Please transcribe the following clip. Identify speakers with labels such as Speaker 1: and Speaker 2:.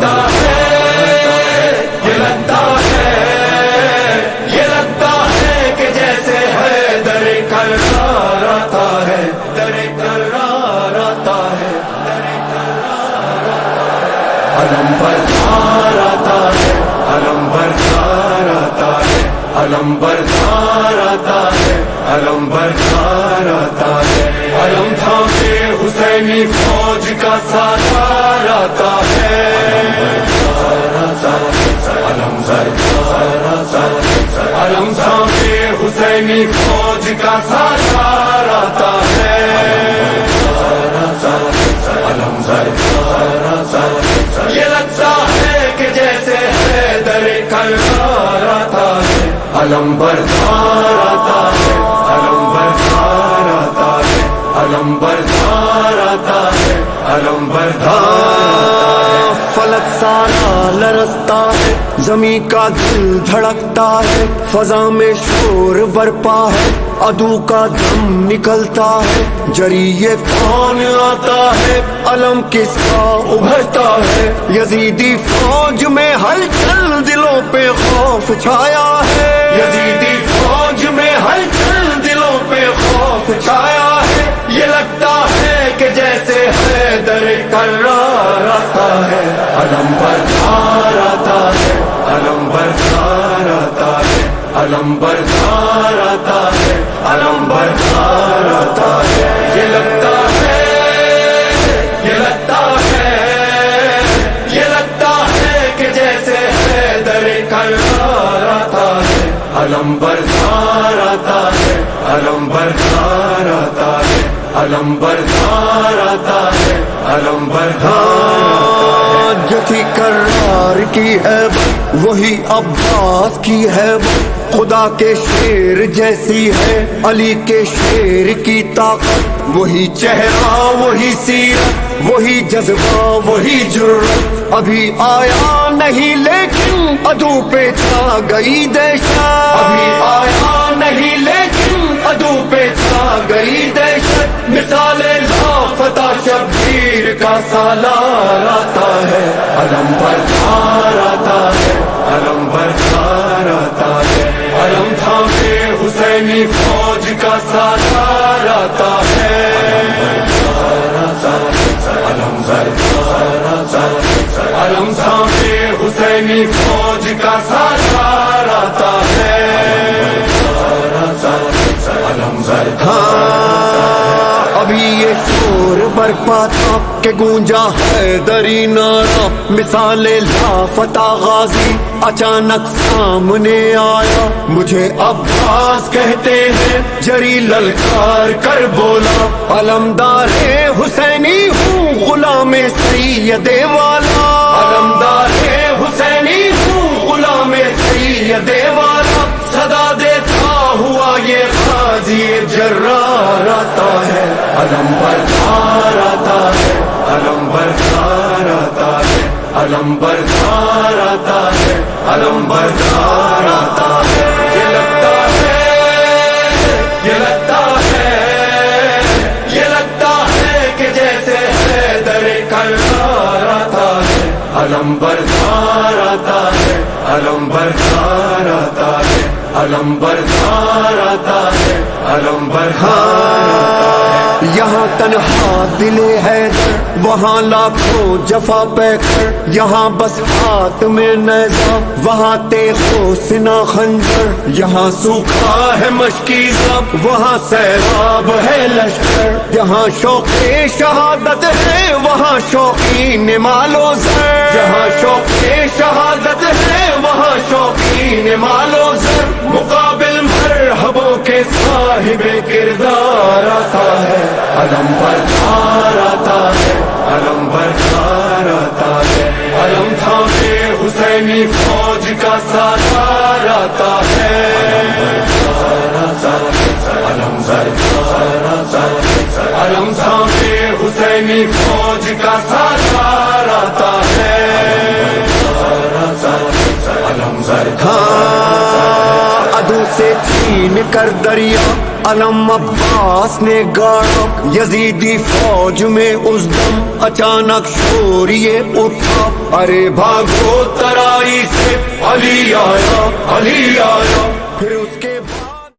Speaker 1: लगता है, ये लगता है, ये लगता है कि जैसे है दर करार आता है, दर करार आता है, दर करार आता है। अलम बरसार आता है, अलम बरसार आता है, अलम बरसार आता है, अलम बरसार आता है। अलम थामे हुसैनी फौज का साथार आता है, अलम बरसार आता है, अलम थामे हुसैनी फौज का साथार आता है, अलम बरसार आता है। ये लगता है कि जैसे है दर करार आता है, अलम बरसार आता है, अलम बरसार आता है, अलम बरसार आता है, अलम बरसार।
Speaker 2: फलक सारा लरसता है, जमी का दिल धड़कता है, फजा में शोर बरपा है, अदू का दम निकलता है। जरिए कौन आता है, अलम किसका उभरता है। यजीदी फौज में हलचल, दिलों पे खौफ छाया है।
Speaker 1: यजीदी फौज में हलचल, दिलों पे खौफ छाया है। ये लगता है कि जैसे है दर करार आता है, अलम बरसार आता है, अलम बरसार आता है, अलम बरसार आता है, अलम बरसार आता है। ये लगता है, ये लगता है, ये लगता है कि जैसे है दर करार आता है, अलम बरसार आता है, अलम बरसार आता है, अलम बरसार आता है, अलम बरसार।
Speaker 2: जो थी करार की है वही अब्बास की है, खुदा के शेर जैसी है अली के शेर की ताकत। वही चेहरा, वही सीरत, वही जज्बा, वही जुर्रत। अभी आया नहीं लेकिन अदू पे छा गई दहशत।
Speaker 1: अभी आया नहीं लेकिन अदू पे छा गई दहशत। मिसाले लापता शब्बीर का सालार आता है, अलम बरसार आता है, अलम बरसार आता है। अलम थामे हुसैनी फौज का सालार आता है, अलम बरसार आता है, अलम थामे हुसैनी फौज का सालार आता है, अलम
Speaker 2: अभी ये शोर बरपा था कि गूंजा है दरी नारा। मिसाले लापता गाजी अचानक सामने आया। मुझे अब्बास कहते हैं, जरी ललकार कर बोला, अलमदारे हुसैनी हूँ, गुलामे सैयदे वाला।
Speaker 1: अलमदारे हुसैनी हूँ, गुलामे सैयदे वाला। सदा देता हुआ ये गाजी जर्रार आता है, अलम बरसार आता है, अलम बरसार आता है, अलम बरसार आता है, अलम बरसार आता है। ये लगता है, ये लगता है, ये लगता है कि जैसे है दर करार आता है, अलम बरसार आता है, अलम बरसार आता है, अलम बरसार आता है, अलम बरसार आता है।
Speaker 2: यहाँ तन्हा दिले हैदर, वहाँ लाखों जफा पैकर। यहाँ बस हाथ में नैज़ा, वहाँ तेखो सिना खंजर। यहाँ सूखा है मशकी ज़ब, वहाँ सैराब है लश्कर। यहाँ शौक़े शहादत है, वहाँ शौकीन मालो ज़र। यहाँ शौक़े शहादत है, वहाँ शौकीन मालो ज़र। मुकाबिल मरहबों के साहिबे किरदार आता है, अलम बरसार आता है, अलम बरसार आता है। अलम थामे हुसैनी फौज का साथार आता है, अलम बरसार आता है, अलम थामे हुसैनी फौज का साथार आता है, अलम बरसार। अदू से छीन कर दरिया علم عباس نے گاڑا یزیدی فوج میں اس دم اچانک شور یہ اٹھا
Speaker 1: ارے بھاگو ترائی سے علی آیا، علی آیا.
Speaker 2: پھر اس کے